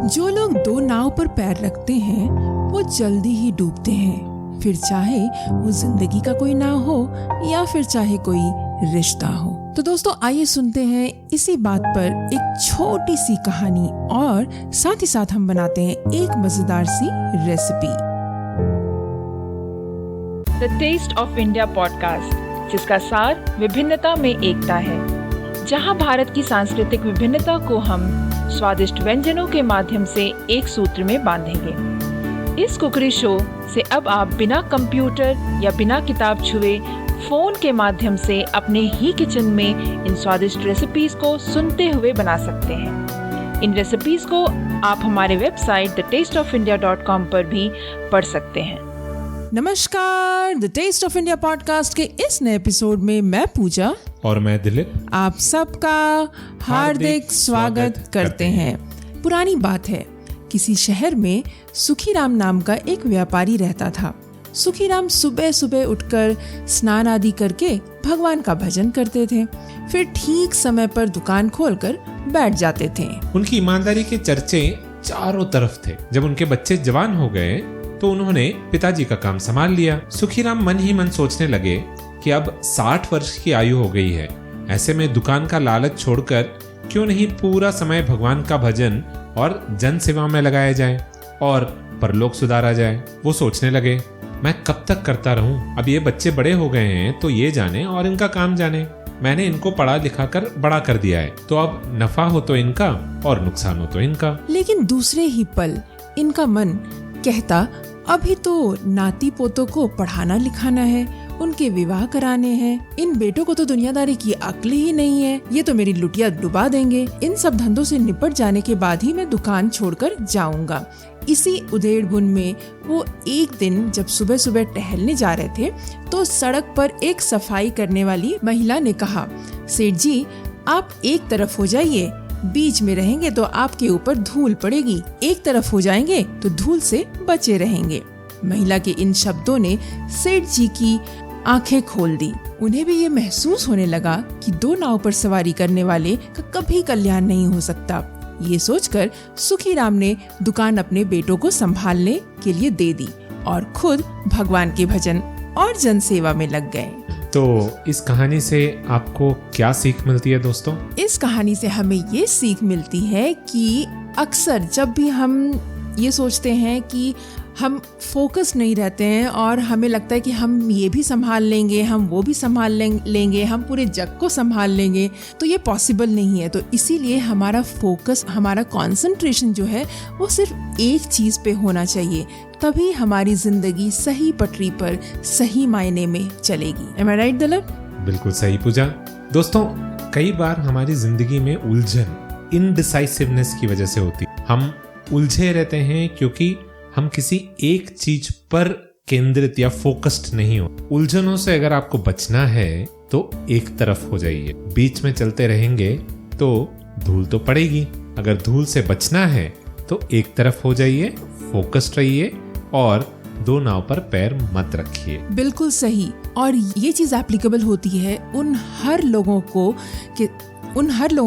जो लोग दो नाव पर पैर रखते हैं वो जल्दी ही डूबते हैं, फिर चाहे वो जिंदगी का कोई नाव हो या फिर चाहे कोई रिश्ता हो। तो दोस्तों आइए सुनते हैं इसी बात पर एक छोटी सी कहानी और साथ ही साथ हम बनाते हैं एक मजेदार सी recipe. The test of India podcast, जिसका सार विभिन्नता में एकता है, जहां भारत की सांस्कृतिक विभिन्नता को हम स्वादिष्ट व्यंजनों के माध्यम से एक सूत्र में बांधेंगे। इस कुकरी शो से अब आप बिना कंप्यूटर या बिना किताब छुए फोन के माध्यम से अपने ही किचन में इन स्वादिष्ट रेसिपीज को सुनते हुए बना सकते हैं। इन रेसिपीज को आप हमारे वेबसाइट thetasteofindia.com पर भी पढ़ सकते हैं। नमस्कार, the test of India podcast के इस नए एपिसोड में मैं पूजा और मैं दिलीप आप सबका हार्दिक स्वागत करते हैं। पुरानी बात है, किसी शहर में सुखीराम नाम का एक व्यापारी रहता था। सुखीराम सुबह सुबह उठकर स्नान आदि करके भगवान का भजन करते थे, फिर ठीक समय पर दुकान खोलकर बैठ जाते थे। उनकी ईमानदारी के चर्चे चारों तरफ थे। जब उनके बच्चे जवान हो गए तो उन्होंने पिताजी का काम संभाल लिया। सुखीराम मन ही मन सोचने लगे कि अब 60 वर्ष की आयु हो गई है, ऐसे में दुकान का लालच छोड़कर क्यों नहीं पूरा समय भगवान का भजन और जन सेवा में लगाया जाए और परलोक सुधारा जाए। वो सोचने लगे, मैं कब तक करता रहूं? अब ये बच्चे बड़े हो गए हैं तो ये जाने और इनका काम जाने। मैंने इनको पढ़ा लिखा कर बड़ा कर दिया है, तो अब नफा हो तो इनका और नुकसान हो तो इनका। लेकिन दूसरे ही पल इनका मन कहता, अभी तो नाती पोतों को पढ़ाना लिखाना है, उनके विवाह कराने हैं। इन बेटों को तो दुनियादारी की अक्ल ही नहीं है, ये तो मेरी लुटिया डुबा देंगे। इन सब धंधों से निपट जाने के बाद ही मैं दुकान छोड़कर जाऊंगा। इसी उधेड़-बुन में वो एक दिन जब सुबह सुबह टहलने जा रहे थे तो सड़क पर एक सफाई करने वाली महिला ने कहा, सेठ जी आप एक तरफ हो जाइए, बीच में रहेंगे तो आपके ऊपर धूल पड़ेगी, एक तरफ हो जाएंगे तो धूल से बचे रहेंगे। महिला के इन शब्दों ने सेठ जी की आंखें खोल दी। उन्हें भी ये महसूस होने लगा कि दो नाव पर सवारी करने वाले का कभी कल्याण नहीं हो सकता। ये सोचकर सुखीराम ने दुकान अपने बेटों को संभालने के लिए दे दी और खुद भगवान के भजन और जन सेवा में लग गए। तो इस कहानी से आपको क्या सीख मिलती है दोस्तों? इस कहानी से हमें ये सीख मिलती है कि अक्सर जब भी हम ये सोचते हैं कि हम फोकस नहीं रहते हैं और हमें लगता है कि हम ये भी संभाल लेंगे, हम वो भी संभाल लेंगे, हम पूरे जग को संभाल लेंगे, तो ये पॉसिबल नहीं है। तो इसीलिए हमारा फोकस, हमारा कंसंट्रेशन जो है वो सिर्फ एक चीज पे होना चाहिए, तभी हमारी जिंदगी सही पटरी पर सही मायने में चलेगी। Am I right, Dilip? बिल्कुल सही पूजा। दोस्तों कई बार हमारी जिंदगी में उलझन इनडिसाइसिवनेस की वजह से होती है। हम उलझे रहते हैं क्योंकि हम किसी एक चीज पर केंद्रित या फोकस्ड नहीं हो। उलझनों से अगर आपको बचना है तो एक तरफ हो जाइए। बीच में चलते रहेंगे तो धूल तो पड़ेगी। अगर धूल से बचना है तो एक तरफ हो जाइए, फोकस्ड रहिए और दो नाव पर पैर मत रखिए। बिल्कुल सही। और ये चीज एप्लीकेबल होती है उन हर लोगों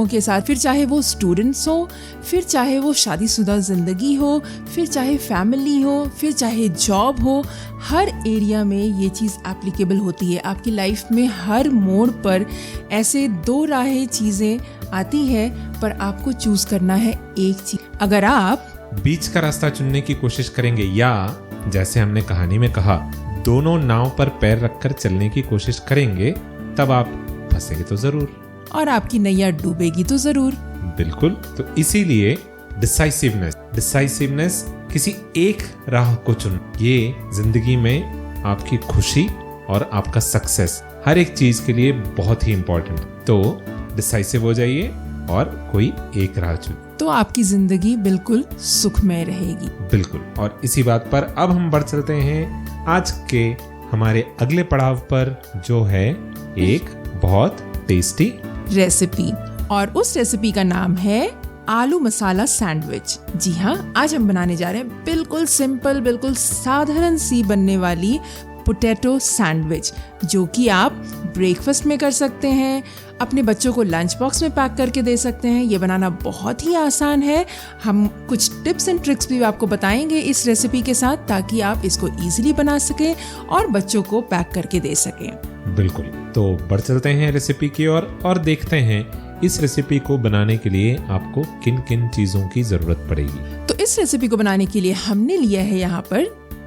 के साथ, फिर चाहे वो स्टूडेंट्स हो, फिर चाहे वो शादीशुदा जिंदगी हो, फिर चाहे फैमिली हो, फिर चाहे जॉब हो, हर एरिया में ये चीज़ एप्लीकेबल होती है। आपकी लाइफ में हर मोड़ पर ऐसे दो राहें चीज़ें आती है, पर आपको चूज करना है एक चीज। अगर आप बीच का रास्ता चुनने की कोशिश करेंगे या जैसे हमने कहानी में कहा दोनों नाव पर पैर रखकर चलने की कोशिश करेंगे, तब आप फंसेंगे तो जरूर और आपकी नैया डूबेगी तो जरूर। बिल्कुल। तो इसीलिए डिसाइसिवनेस किसी एक राह को चुन। ये जिंदगी में आपकी खुशी और आपका सक्सेस हर एक चीज के लिए बहुत ही इम्पोर्टेंट। तो डिसाइसिव हो जाइए और कोई एक राह चुन, तो आपकी जिंदगी बिल्कुल सुखमय रहेगी। बिल्कुल। और इसी बात पर अब हम बढ़ चलते हैं आज के हमारे अगले पड़ाव पर, जो है एक बहुत टेस्टी रेसिपी। और उस रेसिपी का नाम है आलू मसाला सैंडविच। जी हाँ, आज हम बनाने जा रहे हैं बिल्कुल सिंपल, बिल्कुल साधारण सी बनने वाली पोटैटो सैंडविच, जो कि आप ब्रेकफास्ट में कर सकते हैं, अपने बच्चों को लंच बॉक्स में पैक करके दे सकते हैं। ये बनाना बहुत ही आसान है। हम कुछ टिप्स एंड ट्रिक्स भी आपको बताएंगे इस रेसिपी के साथ, ताकि आप इसको इजीली बना सकें और बच्चों को पैक करके दे सकें। बिल्कुल, तो बढ़ चलते हैं रेसिपी की ओर और देखते हैं इस रेसिपी को बनाने के लिए आपको किन किन चीजों की जरूरत पड़ेगी। तो इस रेसिपी को बनाने के लिए हमने लिया है यहाँ पर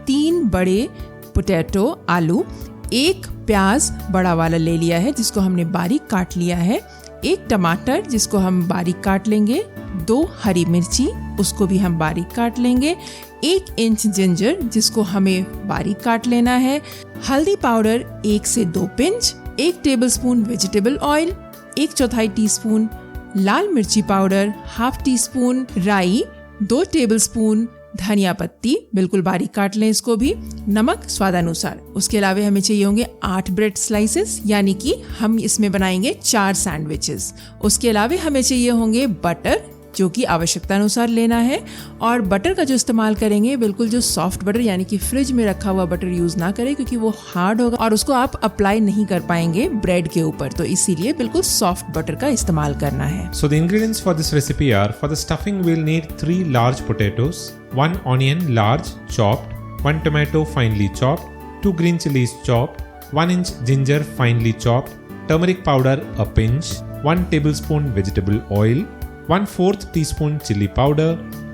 3 बड़े पोटैटो आलू, 1 प्याज बड़ा वाला ले लिया है जिसको हमने बारीक काट लिया है, 1 टमाटर जिसको हम बारीक काट लेंगे, 2 हरी मिर्ची उसको भी हम बारीक काट लेंगे, 1 इंच जिंजर जिसको हमें बारीक काट लेना है, हल्दी पाउडर 1 से 2 पिंच, 1 टेबलस्पून वेजिटेबल ऑयल, 1/4 टीस्पून लाल मिर्ची पाउडर, ½ टीस्पून राई, 2 टेबलस्पून धनिया पत्ती बिल्कुल बारीक काट लें इसको भी, नमक स्वादानुसार। उसके अलावा हमें चाहिए होंगे 8 ब्रेड स्लाइसेस, यानी कि हम इसमें बनाएंगे 4 सैंडविचेस। उसके अलावा हमें चाहिए होंगे बटर, जो कि आवश्यकता अनुसार लेना है, और बटर का जो इस्तेमाल करेंगे बिल्कुल जो सॉफ्ट बटर, यानी कि फ्रिज में रखा हुआ बटर यूज ना करें, क्योंकि वो हार्ड होगा और उसको आप अप्लाई नहीं कर पाएंगे ब्रेड के ऊपर, तो इसीलिए बिल्कुल सॉफ्ट बटर का इस्तेमाल करना है। So the ingredients for this recipe are: for the stuffing we'll need 3 large potatoes, 1 onion large chopped, 1 tomato finely chopped, 2 green chilies chopped, 1 inch ginger finely chopped, turmeric powder a pinch, 1 tablespoon vegetable oil, 1/4 teaspoon chili powder,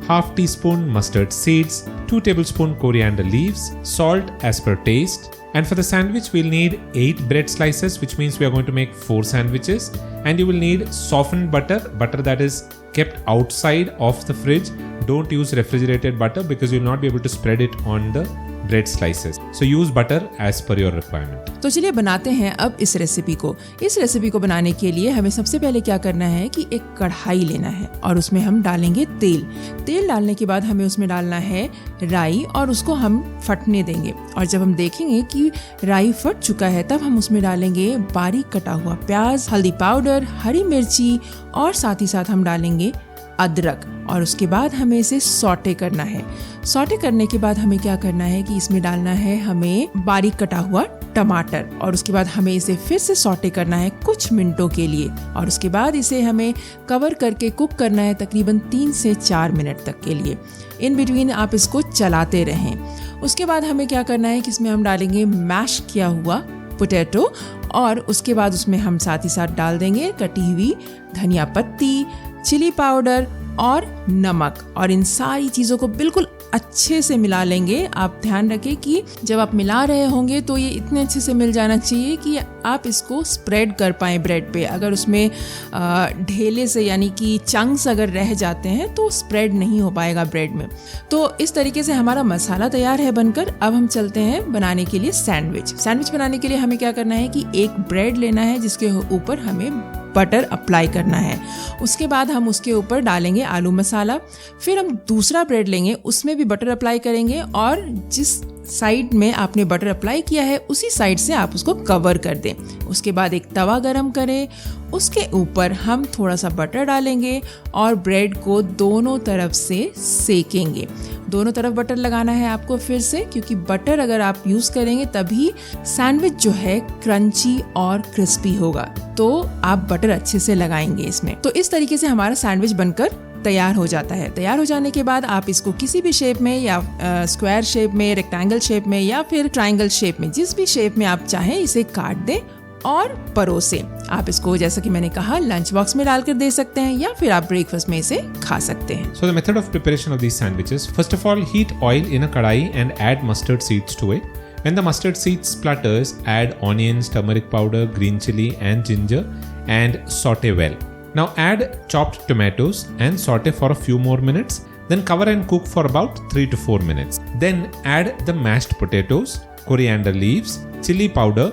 ½ teaspoon mustard seeds, 2 tablespoon coriander leaves, salt as per taste. And for the sandwich we'll need 8 bread slices, which means we are going to make 4 sandwiches. And you will need softened butter that is kept outside of the fridge. Don't use refrigerated butter because you'll not be able to spread it on the bread slices. So use butter as per your requirement. तो चलिए बनाते हैं अब इस recipe को। इस recipe को बनाने के लिए हमें सबसे पहले क्या करना है कि एक कढ़ाई लेना है और उसमें हम डालेंगे तेल। तेल डालने के बाद हमें उसमें डालना है राई और उसको हम फटने देंगे, और जब हम देखेंगे कि राई फट चुका है तब हम उसमें डालेंगे बारीक कटा हुआ प्याज, हल्दी पाउडर, हरी मिर्ची और साथ ही साथ हम डालेंगे अदरक, और उसके बाद हमें इसे सॉटे करना है। सॉटे करने के बाद हमें क्या करना है कि इसमें डालना है हमें बारीक कटा हुआ टमाटर, और उसके बाद हमें इसे फिर से सॉटे करना है कुछ मिनटों के लिए, और उसके बाद इसे हमें कवर करके कुक करना है तकरीबन 3 से 4 मिनट तक के लिए। इन बिटवीन आप इसको चलाते रहें। उसके बाद हमें क्या करना है कि इसमें हम डालेंगे मैश किया हुआ पोटैटो, और उसके बाद उसमें हम साथ ही साथ डाल देंगे कटी हुई धनिया पत्ती, चिली पाउडर और नमक, और इन सारी चीज़ों को बिल्कुल अच्छे से मिला लेंगे। आप ध्यान रखें कि जब आप मिला रहे होंगे तो ये इतने अच्छे से मिल जाना चाहिए कि आप इसको स्प्रेड कर पाएँ ब्रेड पे। अगर उसमें ढेले से यानी कि चंक्स अगर रह जाते हैं तो स्प्रेड नहीं हो पाएगा ब्रेड में। तो इस तरीके से हमारा मसाला तैयार है बनकर। अब हम चलते हैं बनाने के लिए सैंडविच। सैंडविच बनाने के लिए हमें क्या करना है कि एक ब्रेड लेना है जिसके ऊपर हमें बटर अप्लाई करना है। उसके बाद हम उसके ऊपर डालेंगे आलू मसाला, फिर हम दूसरा ब्रेड लेंगे, उसमें भी बटर अप्लाई करेंगे, और जिस साइड में आपने बटर अप्लाई किया है उसी साइड से आप उसको कवर कर दें। उसके बाद एक तवा गरम करें, उसके ऊपर हम थोड़ा सा बटर डालेंगे और ब्रेड को दोनों तरफ से सेकेंगे। दोनों तरफ बटर लगाना है आपको फिर से, क्योंकि बटर अगर आप यूज़ करेंगे तभी सैंडविच जो है क्रंची और क्रिस्पी होगा। तो आप बटर अच्छे से लगाएंगे इसमें। तो इस तरीके से हमारा सैंडविच बनकर तैयार हो जाता है। तैयार हो जाने के बाद आप इसको किसी भी शेप में या स्क्वायर शेप में, रेक्टेंगल शेप में या फिर ट्रायंगल शेप में, जिस भी शेप में आप चाहें इसे काट दें और परोसे। आप इसको जैसा कि मैंने कहा लंच बॉक्स में डालकर दे सकते हैं या फिर आप ब्रेकफास्ट में इसे खा सकते हैं। So the method of preparation of these sandwiches: first of all, heat oil in a kadai and add mustard seeds to it. When the mustard seeds splutters, add onions, turmeric powder, green chili and ginger and saute well. Now add chopped tomatoes and saute for a few more minutes. Then cover and cook for about 3 to 4 minutes. Then add the mashed potatoes, coriander leaves, chili powder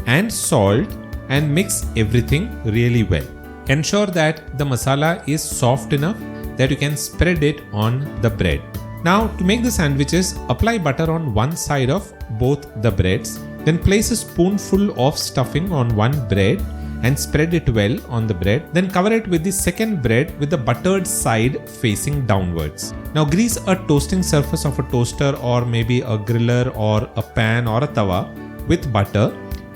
and salt and mix everything really well. Ensure that the masala is soft enough that you can spread it on the bread. Now to make the sandwiches, apply butter on one side of both the breads. Then place a spoonful of stuffing on one bread and spread it well on the bread. Then cover it with the second bread with the buttered side facing downwards. Now grease a toasting surface of a toaster or maybe a griller or a pan or a tawa with butter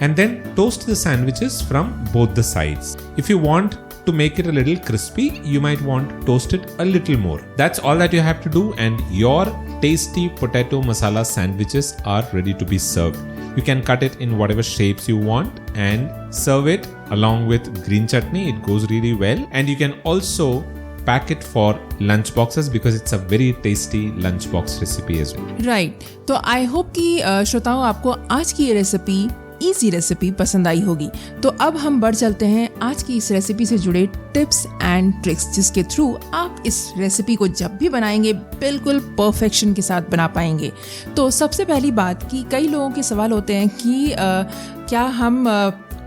and then toast the sandwiches from both the sides. If you want to make it a little crispy, you might want to toast it a little more. That's all that you have to do and your tasty potato masala sandwiches are ready to be served. You can cut it in whatever shapes you want and serve it along with green chutney. It goes really well. And you can also pack it for lunch boxes because it's a very tasty lunch box recipe as well. Right तो I hope कि श्रोताओं आपको आज की ये recipe easy recipe पसंद आई होगी। तो अब हम बढ़ चलते हैं आज की इस रेसिपी से जुड़े टिप्स एंड ट्रिक्स जिसके थ्रू आप इस रेसिपी को जब भी बनाएंगे बिल्कुल परफेक्शन के साथ बना पाएंगे। तो सबसे पहली बात कि कई लोगों के सवाल होते हैं कि क्या हम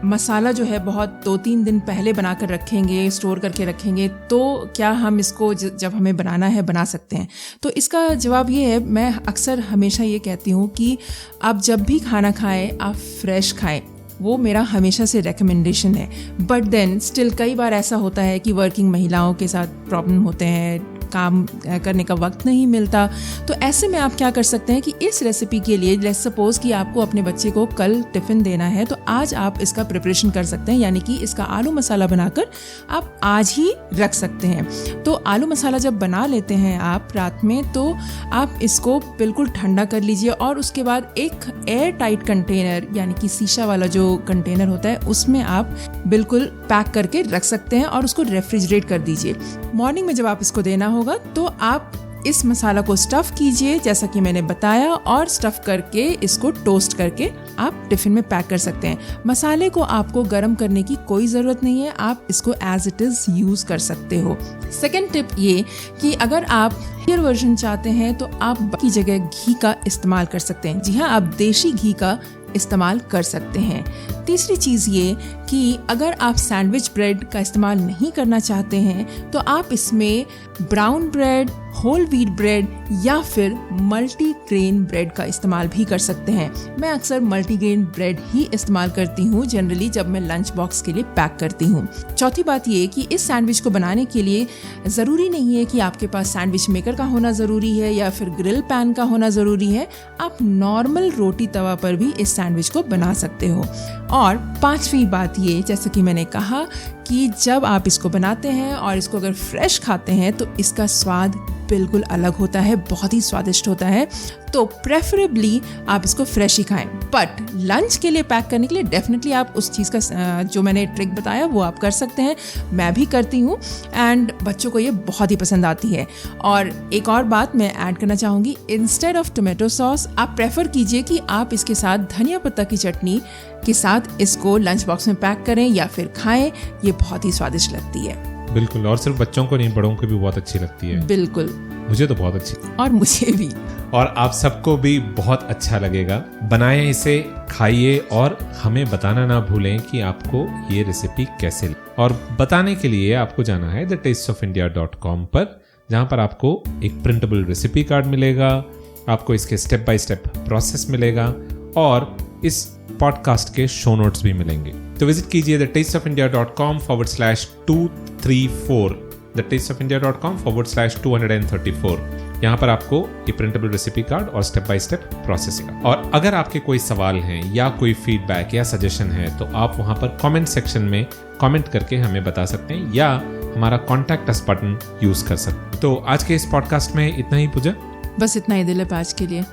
मसाला जो है बहुत 2-3 दिन पहले बना कर रखेंगे, स्टोर करके रखेंगे, तो क्या हम इसको जब हमें बनाना है बना सकते हैं? तो इसका जवाब ये है, मैं अक्सर हमेशा ये कहती हूँ कि आप जब भी खाना खाएं आप फ्रेश खाएं। वो मेरा हमेशा से रेकमेंडेशन है। बट देन स्टिल कई बार ऐसा होता है कि वर्किंग महिलाओं के साथ प्रॉब्लम होते हैं, काम करने का वक्त नहीं मिलता। तो ऐसे में आप क्या कर सकते हैं कि इस रेसिपी के लिए लेट्स सपोज कि आपको अपने बच्चे को कल टिफ़िन देना है, तो आज आप इसका प्रिपरेशन कर सकते हैं, यानी कि इसका आलू मसाला बनाकर आप आज ही रख सकते हैं। तो आलू मसाला जब बना लेते हैं आप रात में, तो आप इसको बिल्कुल ठंडा कर लीजिए और उसके बाद एक एयर टाइट कंटेनर यानी कि शीशा वाला जो कंटेनर होता है उसमें आप बिल्कुल पैक करके रख सकते हैं और उसको रेफ्रिजरेट कर दीजिए। मॉर्निंग में जब आप इसको देना होगा तो आप इस मसाला को स्टफ़ कीजिए जैसा कि मैंने बताया, और स्टफ़ करके इसको टोस्ट करके आप टिफ़िन में पैक कर सकते हैं। मसाले को आपको गर्म करने की कोई ज़रूरत नहीं है, आप इसको एज इट इज़ यूज़ कर सकते हो। सेकेंड टिप ये कि अगर आप हेल्थियर वर्जन चाहते हैं तो आप की जगह घी का इस्तेमाल कर सकते हैं। जी हाँ, आप देशी घी का इस्तेमाल कर सकते हैं। तीसरी चीज़ ये कि अगर आप सैंडविच ब्रेड का इस्तेमाल नहीं करना चाहते हैं तो आप इसमें brown bread, whole wheat bread या फिर मल्टीग्रेन ब्रेड का इस्तेमाल भी कर सकते हैं। मैं अक्सर मल्टीग्रेन ब्रेड ही इस्तेमाल करती हूँ जनरली जब मैं लंच बॉक्स के लिए पैक करती हूँ। चौथी बात ये कि इस सैंडविच को बनाने के लिए ज़रूरी नहीं है कि आपके पास सैंडविच मेकर का होना ज़रूरी है या फिर ग्रिल पैन का होना ज़रूरी है। आप नॉर्मल रोटी तवा पर भी इस सैंडविच को बना सकते हो। और पांचवी बात ये, जैसे कि मैंने कहा कि जब आप इसको बनाते हैं और इसको अगर फ्रेश खाते हैं तो इसका स्वाद बिल्कुल अलग होता है, बहुत ही स्वादिष्ट होता है। तो प्रेफरेबली आप इसको फ्रेश ही खाएं। बट लंच के लिए पैक करने के लिए डेफिनेटली आप उस चीज़ का जो मैंने ट्रिक बताया वो आप कर सकते हैं, मैं भी करती हूँ एंड बच्चों को ये बहुत ही पसंद आती है। और एक और बात मैं ऐड करना चाहूँगी, इंस्टेड ऑफ टोमेटो सॉस आप प्रेफर कीजिए कि आप इसके साथ धनिया पत्ता की चटनी के साथ इसको लंच बॉक्स में पैक करें या फिर खाएं, ये बहुत ही स्वादिष्ट लगती है। बिल्कुल, और सिर्फ बच्चों को नहीं, बड़ों को भी बहुत अच्छी लगती है। बिल्कुल, मुझे तो बहुत अच्छी, और मुझे भी, और आप सबको भी बहुत अच्छा लगेगा। बनाएं इसे, खाइए और हमें बताना ना भूलें कि आपको ये रेसिपी कैसे लगी। और बताने के लिए आपको जाना है thetasteofindia.com पर, जहाँ पर आपको एक प्रिंटेबल रेसिपी कार्ड मिलेगा, आपको इसके स्टेप बाय स्टेप प्रोसेस मिलेगा और इस पॉडकास्ट के शो नोट्स भी मिलेंगे। तो विजिट कीजिए thetasteofindia.com/234 thetasteofindia.com/234। यहाँ पर आपको ये प्रिंटेबल रेसिपी कार्ड और स्टेप बाय स्टेप प्रोसेस है। और अगर आपके कोई सवाल हैं या कोई फीडबैक या सजेशन है तो आप वहाँ पर कमेंट सेक्शन में कमेंट करके हमें बता सकते हैं या हमारा कॉन्टैक्ट अस बटन यूज कर सकते हैं। तो आज के इस पॉडकास्ट में इतना ही पूजा, बस इतना ही दिल है आज के लिए।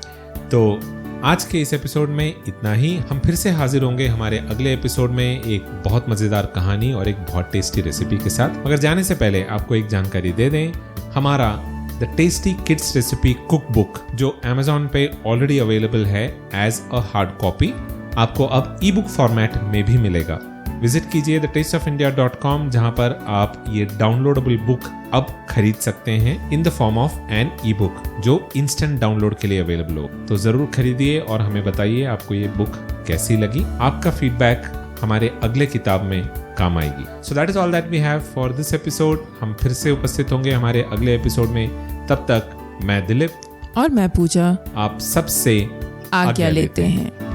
तो आज के इस एपिसोड में इतना ही। हम फिर से हाजिर होंगे हमारे अगले एपिसोड में एक बहुत मजेदार कहानी और एक बहुत टेस्टी रेसिपी के साथ। मगर जाने से पहले आपको एक जानकारी दे दें, हमारा the tasty kids recipe cook book जो Amazon पे ऑलरेडी अवेलेबल है एज अ हार्ड कॉपी, आपको अब ई बुक फॉर्मेट में भी मिलेगा। विजिट कीजिए thetasteofindia.com जहां पर आप ये डाउनलोडेबल बुक अब खरीद सकते हैं in the form of an e book जो इंस्टेंट डाउनलोड के लिए अवेलेबल हो। तो जरूर खरीदिए और हमें बताइए आपको ये बुक कैसी लगी। आपका फीडबैक हमारे अगले किताब में काम आएगी। So that is all that we have for this episode. हम फिर से उपस्थित होंगे हमारे अगले एपिसोड में। तब तक मैं दिलीप और मैं पूजा आप सबसे आज्ञा लेते हैं।